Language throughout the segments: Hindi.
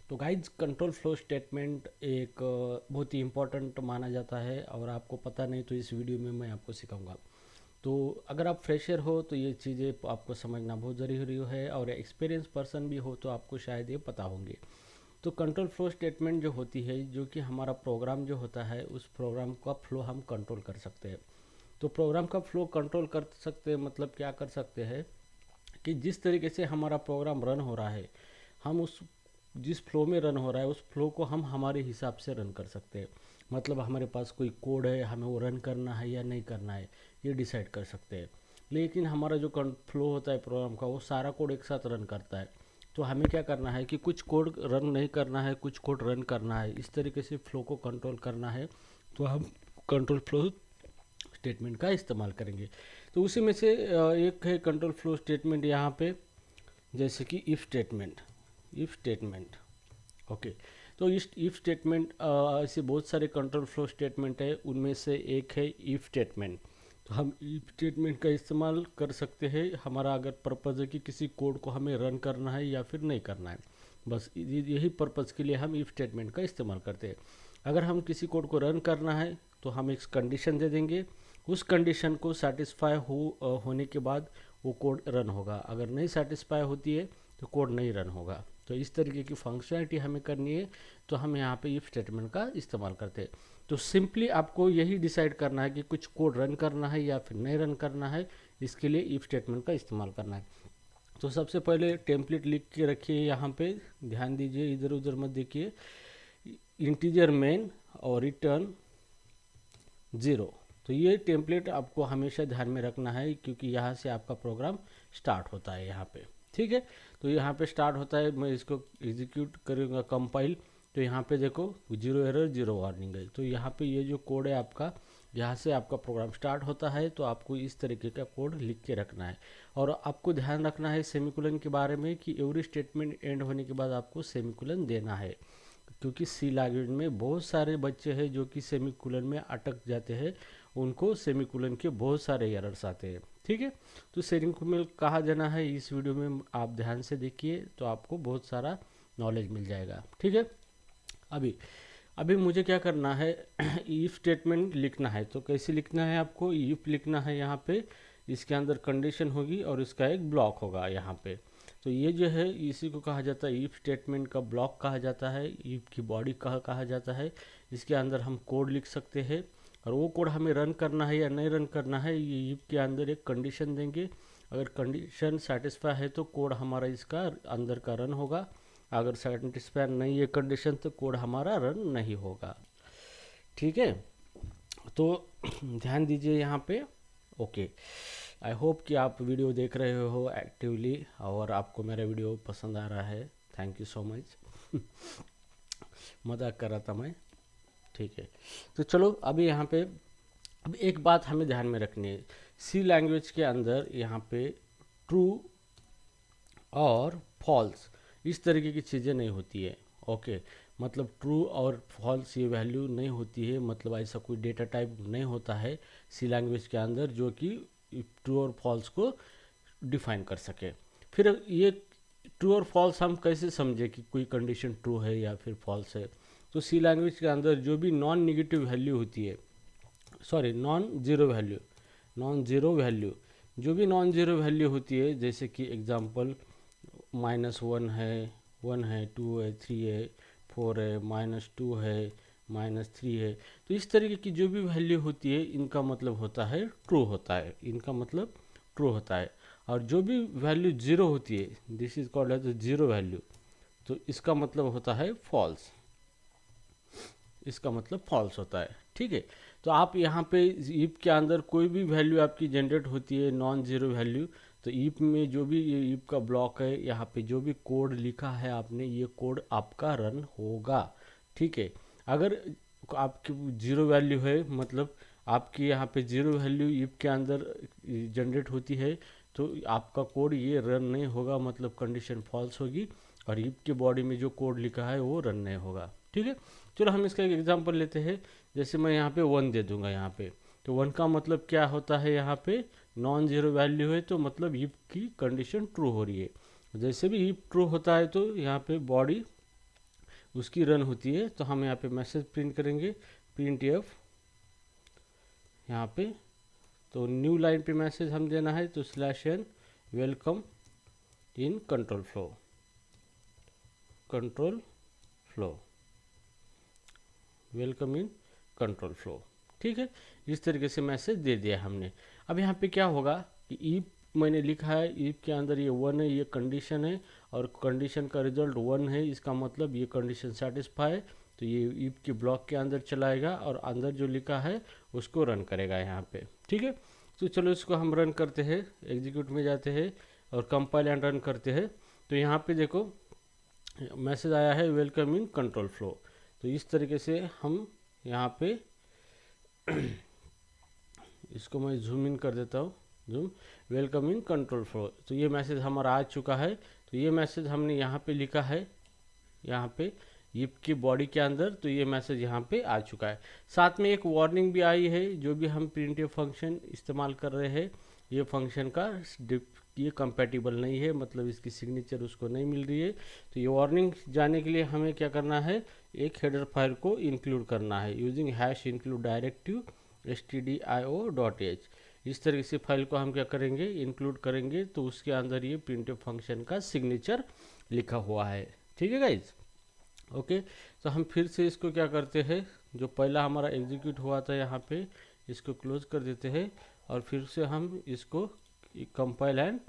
तो गाइज कंट्रोल फ्लो स्टेटमेंट एक बहुत ही इम्पोर्टेंट माना जाता है और आपको पता नहीं तो इस वीडियो में मैं आपको सिखाऊंगा। तो अगर आप फ्रेशर हो तो ये चीज़ें आपको समझना बहुत ज़रूरी है और एक्सपीरियंस पर्सन भी हो तो आपको शायद ये पता होंगे। तो कंट्रोल फ्लो स्टेटमेंट जो होती है, जो कि हमारा प्रोग्राम जो होता है उस प्रोग्राम का फ्लो हम कंट्रोल कर सकते हैं। तो प्रोग्राम का फ्लो कंट्रोल कर सकते हैं मतलब क्या कर सकते हैं कि जिस तरीके से हमारा प्रोग्राम रन हो रहा है, हम उस जिस फ्लो में रन हो रहा है उस फ्लो को हम हमारे हिसाब से रन कर सकते हैं। मतलब हमारे पास कोई कोड है, हमें वो रन करना है या नहीं करना है ये डिसाइड कर सकते हैं। लेकिन हमारा जो फ्लो होता है प्रोग्राम का, वो सारा कोड एक साथ रन करता है। तो हमें क्या करना है कि कुछ कोड रन नहीं करना है, कुछ कोड रन करना है, इस तरीके से फ्लो को कंट्रोल करना है। तो हम कंट्रोल फ्लो स्टेटमेंट का इस्तेमाल करेंगे। तो उसी में से एक है कंट्रोल फ्लो स्टेटमेंट यहाँ पे, जैसे कि इफ़ स्टेटमेंट। ओके। तो इस इफ़ स्टेटमेंट ऐसे बहुत सारे कंट्रोल फ्लो स्टेटमेंट है, उनमें से एक है इफ़ स्टेटमेंट। तो हम इफ़ स्टेटमेंट का इस्तेमाल कर सकते हैं, हमारा अगर पर्पज़ है कि किसी कोड को हमें रन करना है या फिर नहीं करना है, बस यही पर्पज़ के लिए हम इफ़ स्टेटमेंट का इस्तेमाल करते हैं। अगर हम किसी कोड को रन करना है तो हम एक कंडीशन दे देंगे, उस कंडीशन को सेटिस्फाई होने के बाद वो कोड रन होगा। अगर नहीं सेटिस्फाई होती है तो कोड नहीं रन होगा। तो इस तरीके की फंक्शनलिटी हमें करनी है, तो हम यहाँ पे इफ स्टेटमेंट का इस्तेमाल करते हैं। तो सिंपली आपको यही डिसाइड करना है कि कुछ कोड रन करना है या फिर नहीं रन करना है, इसके लिए इफ स्टेटमेंट का इस्तेमाल करना है। तो सबसे पहले टेम्पलेट लिख के रखिए, यहाँ पे ध्यान दीजिए, इधर उधर मत देखिए। इंटीजर मेन और रिटर्न 0। तो ये टेम्पलेट आपको हमेशा ध्यान में रखना है, क्योंकि यहाँ से आपका प्रोग्राम स्टार्ट होता है यहाँ पे। ठीक है, तो यहाँ पे स्टार्ट होता है, मैं इसको एग्जीक्यूट करूँगा कंपाइल। तो यहाँ पे देखो 0 एरर 0 वार्निंग है। तो यहाँ पे ये जो कोड है आपका, यहाँ से आपका प्रोग्राम स्टार्ट होता है। तो आपको इस तरीके का कोड लिख के रखना है। और आपको ध्यान रखना है सेमीकोलन के बारे में, कि एवरी स्टेटमेंट एंड होने के बाद आपको सेमीकोलन देना है। क्योंकि सी लैंग्वेज में बहुत सारे बच्चे हैं जो कि सेमीकोलन में अटक जाते हैं, उनको सेमीकोलन के बहुत सारे एरर्स आते हैं। ठीक है, तो सेमीकोलन कहाँ जाना है इस वीडियो में आप ध्यान से देखिए, तो आपको बहुत सारा नॉलेज मिल जाएगा। ठीक है, अभी अभी मुझे क्या करना है, इफ स्टेटमेंट लिखना है। तो कैसे लिखना है, आपको इफ लिखना है यहाँ पे, इसके अंदर कंडीशन होगी और इसका एक ब्लॉक होगा यहाँ पे। तो ये जो है इसी को कहा जाता है इफ स्टेटमेंट का ब्लॉक कहा जाता है, इफ की बॉडी कहा जाता है। इसके अंदर हम कोड लिख सकते हैं, और वो कोड हमें रन करना है या नहीं रन करना है, ये इफ के अंदर एक कंडीशन देंगे। अगर कंडीशन सेटिस्फाई है तो कोड हमारा इसका अंदर का रन होगा, अगर सेटिस्फाई नहीं है कंडीशन तो कोड हमारा रन नहीं होगा। ठीक है, तो ध्यान दीजिए यहाँ पे। ओके, आई होप कि आप वीडियो देख रहे हो एक्टिवली और आपको मेरा वीडियो पसंद आ रहा है। Thank you so much. मजाक कर रहा था मैं। ठीक है, तो चलो अभी यहाँ पे अब एक बात हमें ध्यान में रखनी है। सी लैंग्वेज के अंदर यहाँ पे ट्रू और फॉल्स इस तरीके की चीज़ें नहीं होती है। ओके, मतलब ट्रू और फॉल्स ये वैल्यू नहीं होती है, मतलब ऐसा कोई डेटा टाइप नहीं होता है सी लैंग्वेज के अंदर जो कि ट्रू और फॉल्स को डिफाइन कर सके। फिर ये ट्रू और फॉल्स हम कैसे समझे कि कोई कंडीशन ट्रू है या फिर फॉल्स है। तो सी लैंग्वेज के अंदर जो भी नॉन निगेटिव वैल्यू होती है, सॉरी नॉन ज़ीरो वैल्यू, जो भी नॉन ज़ीरो वैल्यू होती है, जैसे कि एग्जांपल -1 है, 1 है, 2 है, 3 है, 4 है, -2 है, -3 है। तो इस तरीके की जो भी वैल्यू होती है इनका मतलब होता है ट्रू होता है, इनका मतलब ट्रू होता है। और जो भी वैल्यू जीरो होती है, this is called as zero value, तो इसका मतलब होता है फॉल्स, इसका मतलब फॉल्स होता है। ठीक है, तो आप यहाँ पे ईप के अंदर कोई भी वैल्यू आपकी जनरेट होती है नॉन जीरो वैल्यू, तो ईप में जो भी ये ईप का ब्लॉक है, यहाँ पे जो भी कोड लिखा है आपने, ये कोड आपका रन होगा। ठीक है, अगर आपकी जीरो वैल्यू है, मतलब आपकी यहाँ पे जीरो वैल्यू ईप के अंदर जनरेट होती है, तो आपका कोड ये रन नहीं होगा, मतलब कंडीशन फॉल्स होगी, और ईप के बॉडी में जो कोड लिखा है वो रन नहीं होगा। ठीक है, चलो हम इसका एक एग्जांपल लेते हैं। जैसे मैं यहाँ पे 1 दे दूंगा यहाँ पे, तो 1 का मतलब क्या होता है, यहाँ पे नॉन जीरो वैल्यू है, तो मतलब इफ की कंडीशन ट्रू हो रही है। जैसे भी इफ ट्रू होता है तो यहाँ पे बॉडी उसकी रन होती है। तो हम यहाँ पे मैसेज प्रिंट करेंगे प्रिंट एफ यहाँ पे। तो न्यू लाइन पे मैसेज हम देना है तो /n welcome in control flow welcome in control flow. ठीक है, इस तरीके से मैसेज दे दिया हमने। अब यहाँ पे क्या होगा कि ईफ मैंने लिखा है, ईफ के अंदर ये 1 है, ये कंडीशन है और कंडीशन का रिजल्ट 1 है, इसका मतलब ये कंडीशन सेटिस्फाई है। तो ये ईफ के ब्लॉक के अंदर चलाएगा और अंदर जो लिखा है उसको रन करेगा यहाँ पे। ठीक है, तो चलो इसको हम रन करते हैं, एग्जीक्यूट में जाते हैं और कंपाइल एंड रन करते हैं। तो यहाँ पे देखो मैसेज आया है वेलकम इन कंट्रोल फ्लो। तो इस तरीके से हम यहाँ पे इसको मैं जूम इन कर देता हूँ, zoom, welcome in control flow. तो ये मैसेज हमारा आ चुका है। तो ये मैसेज हमने यहाँ पे लिखा है, यहाँ पे ईफ की बॉडी के अंदर। तो ये मैसेज यहाँ पे आ चुका है। साथ में एक वार्निंग भी आई है, जो भी हम प्रिंटफ फंक्शन इस्तेमाल कर रहे हैं ये फंक्शन का ये कंपैटिबल नहीं है, मतलब इसकी सिग्नेचर उसको नहीं मिल रही है। तो ये वार्निंग जाने के लिए हमें क्या करना है, एक हेडर फाइल को इंक्लूड करना है यूजिंग #include डायरेक्टिव stdio.h। इस तरीके से फाइल को हम क्या करेंगे, इंक्लूड करेंगे। तो उसके अंदर ये प्रिंटफ फंक्शन का सिग्नेचर लिखा हुआ है। ठीक है गाइज, ओके। तो हम फिर से इसको क्या करते हैं, जो पहला हमारा एग्जीक्यूट हुआ था यहाँ पे, इसको क्लोज कर देते हैं और फिर से हम इसको कंपाइल एंड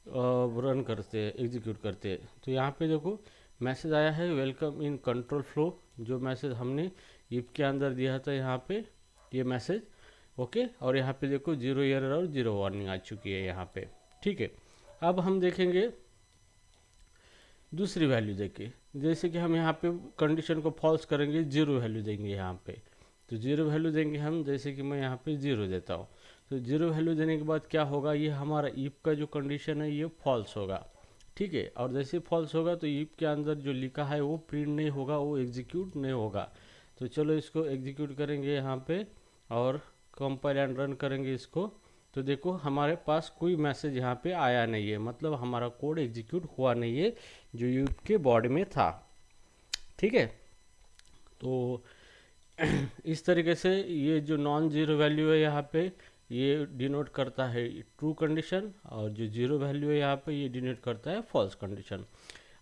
रन करते हैं, एग्जीक्यूट करते हैं। तो यहाँ पे देखो मैसेज आया है वेलकम इन कंट्रोल फ्लो, जो मैसेज हमने इफ के अंदर दिया था यहाँ पे ये मैसेज, ओके। और यहाँ पे देखो 0 एरर और 0 वार्निंग आ चुकी है यहाँ पे। ठीक है, अब हम देखेंगे दूसरी वैल्यू देखिए, जैसे कि हम यहाँ पे कंडीशन को फॉल्स करेंगे, 0 वैल्यू देंगे यहाँ पे। तो 0 वैल्यू देंगे हम, जैसे कि मैं यहाँ पे 0 देता हूँ। तो 0 वैल्यू देने के बाद क्या होगा, ये हमारा ईफ का जो कंडीशन है ये फॉल्स होगा। ठीक है, और जैसे फॉल्स होगा तो ईफ के अंदर जो लिखा है वो प्रिंट नहीं होगा, वो एग्जीक्यूट नहीं होगा। तो चलो इसको एग्जीक्यूट करेंगे यहाँ पे और कंपाइल एंड रन करेंगे इसको। तो देखो हमारे पास कोई मैसेज यहाँ पे आया नहीं है, मतलब हमारा कोड एग्जीक्यूट हुआ नहीं है जो ईफ के बॉडी में था। ठीक है, तो इस तरीके से ये जो नॉन जीरो वैल्यू है यहाँ पे ये डिनोट करता है ट्रू कंडीशन, और जो जीरो वैल्यू है यहाँ पे ये डिनोट करता है फॉल्स कंडीशन।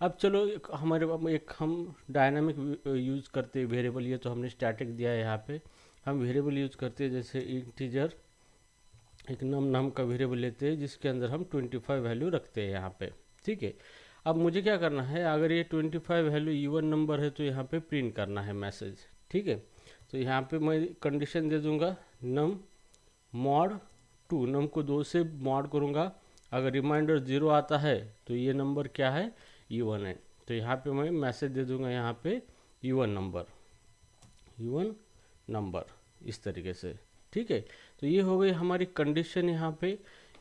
अब चलो हमारे एक हम डायनामिक यूज़ करते हैं वेरिएबल, ये तो हमने स्टैटिक दिया है, यहाँ पे हम वेरिएबल यूज़ करते हैं, जैसे इंटीजर एक नाम का वेरिएबल लेते हैं जिसके अंदर हम 25 वैल्यू रखते हैं यहाँ पे। ठीक है, अब मुझे क्या करना है, अगर ये 25 वैल्यू इवन नंबर है तो यहाँ पे प्रिंट करना है मैसेज। ठीक है, तो यहाँ पे मैं कंडीशन दे दूंगा नम मॉड 2, नम को 2 से मॉड करूँगा। अगर रिमाइंडर 0 आता है तो ये नंबर क्या है, इवन है। तो यहाँ पे मैं मैसेज दे दूंगा यहाँ पे इवन नंबर इस तरीके से। ठीक है, तो ये हो गई हमारी कंडीशन यहाँ पे,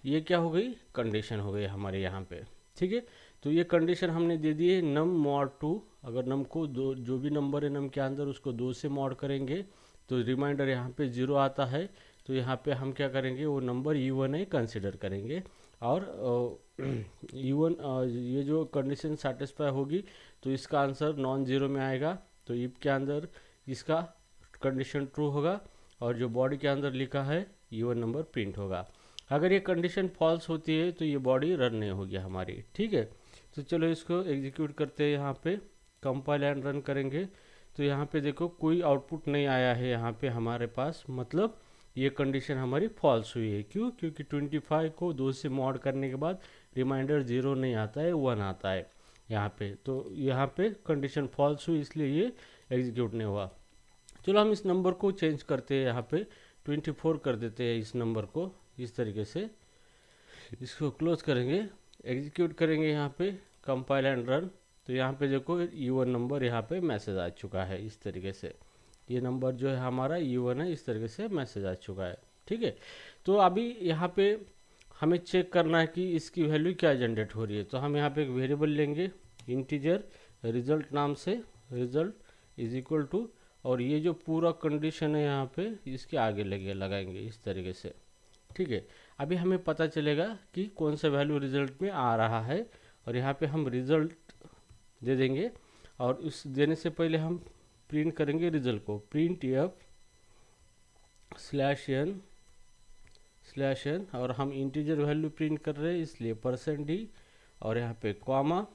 ये क्या हो गई, कंडीशन हो गई हमारे यहाँ पे। ठीक है, तो ये कंडीशन हमने दे दी है नम मॉड 2। अगर नम को दो, जो भी नंबर है नम के अंदर उसको 2 से मॉड करेंगे तो रिमाइंडर यहाँ पे 0 आता है, तो यहाँ पे हम क्या करेंगे, वो नंबर इवन है कंसिडर करेंगे। और इवन ये जो कंडीशन सेटिस्फाई होगी तो इसका आंसर नॉन जीरो में आएगा। तो इफ के अंदर इसका कंडीशन ट्रू होगा और जो बॉडी के अंदर लिखा है इवन नंबर प्रिंट होगा। अगर ये कंडीशन फॉल्स होती है तो ये बॉडी रन नहीं होगी हमारी। ठीक है, तो चलो इसको एग्जीक्यूट करते हैं, यहाँ पे कंपाइल एंड रन करेंगे। तो यहाँ पे देखो कोई आउटपुट नहीं आया है यहाँ पे हमारे पास, मतलब ये कंडीशन हमारी फॉल्स हुई है। क्यों, क्योंकि 25 को 2 से मॉड करने के बाद रिमाइंडर 0 नहीं आता है, 1 आता है यहाँ पे। तो यहाँ पे कंडीशन फॉल्स हुई इसलिए ये एग्जीक्यूट नहीं हुआ। चलो हम इस नंबर को चेंज करते हैं, यहाँ पे 24 कर देते हैं इस नंबर को। इस तरीके से इसको क्लोज करेंगे, एग्जीक्यूट करेंगे यहाँ पे कंपाइल एंड रन। तो यहाँ पे देखो इवन नंबर यहाँ पे मैसेज आ चुका है। इस तरीके से ये नंबर जो है हमारा इवन है, इस तरीके से मैसेज आ चुका है। ठीक है, तो अभी यहाँ पे हमें चेक करना है कि इसकी वैल्यू क्या जनरेट हो रही है। तो हम यहाँ पे एक वेरिएबल लेंगे इंटीजर रिजल्ट नाम से, रिजल्ट इज इक्वल टू, और ये जो पूरा कंडीशन है यहाँ पे इसके आगे लगाएंगे इस तरीके से। ठीक है, अभी हमें पता चलेगा कि कौन सा वैल्यू रिजल्ट में आ रहा है, और यहाँ पे हम रिजल्ट दे देंगे और उस देने से पहले हम प्रिंट करेंगे रिजल्ट को, प्रिंट एफ /n और हम इंटीजर वैल्यू प्रिंट कर रहे हैं इसलिए %d और यहाँ पे कॉमा,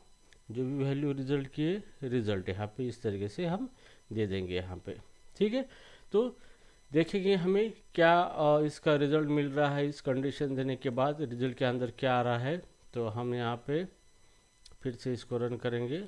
जो भी वैल्यू रिजल्ट की है रिजल्ट यहाँ पे इस तरीके से हम दे देंगे यहाँ पे। ठीक है, तो देखेंगे हमें क्या इसका रिजल्ट मिल रहा है। इस कंडीशन देने के बाद रिजल्ट के अंदर क्या आ रहा है, तो हम यहाँ पे फिर से इसको रन करेंगे,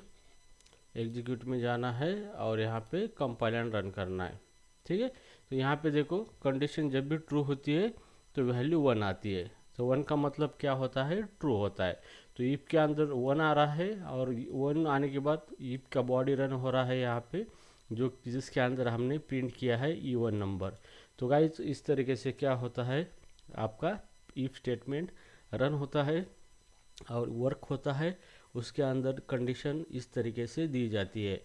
एग्जीक्यूट में जाना है और यहाँ पे कंपाइल एंड रन करना है। ठीक है, तो यहाँ पे देखो कंडीशन जब भी ट्रू होती है तो वैल्यू 1 आती है, तो 1 का मतलब क्या होता है, ट्रू होता है। तो इफ के अंदर 1 आ रहा है और 1 आने के बाद इफ का बॉडी रन हो रहा है यहाँ पे, जो जिसके अंदर हमने प्रिंट किया है E1 नंबर। तो गाइस इस तरीके से क्या होता है, आपका इफ स्टेटमेंट रन होता है और वर्क होता है, उसके अंदर कंडीशन इस तरीके से दी जाती है।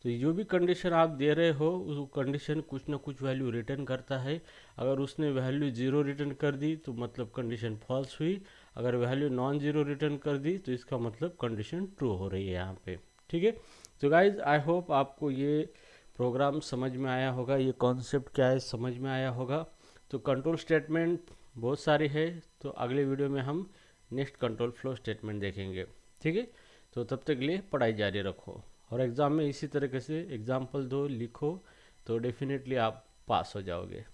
तो जो भी कंडीशन आप दे रहे हो उस कंडीशन कुछ ना कुछ वैल्यू रिटर्न करता है। अगर उसने वैल्यू 0 रिटर्न कर दी तो मतलब कंडीशन फॉल्स हुई, अगर वैल्यू नॉन जीरो रिटर्न कर दी तो इसका मतलब कंडीशन ट्रू हो रही है यहाँ पे। ठीक है, तो गाइज आई होप आपको ये प्रोग्राम समझ में आया होगा, ये कॉन्सेप्ट क्या है समझ में आया होगा। तो कंट्रोल स्टेटमेंट बहुत सारे है, तो अगले वीडियो में हम नेक्स्ट कंट्रोल फ्लो स्टेटमेंट देखेंगे। ठीक है, तो तब तक के लिए पढ़ाई जारी रखो और एग्ज़ाम में इसी तरीके से एग्जाम्पल 2 लिखो तो डेफिनेटली आप पास हो जाओगे।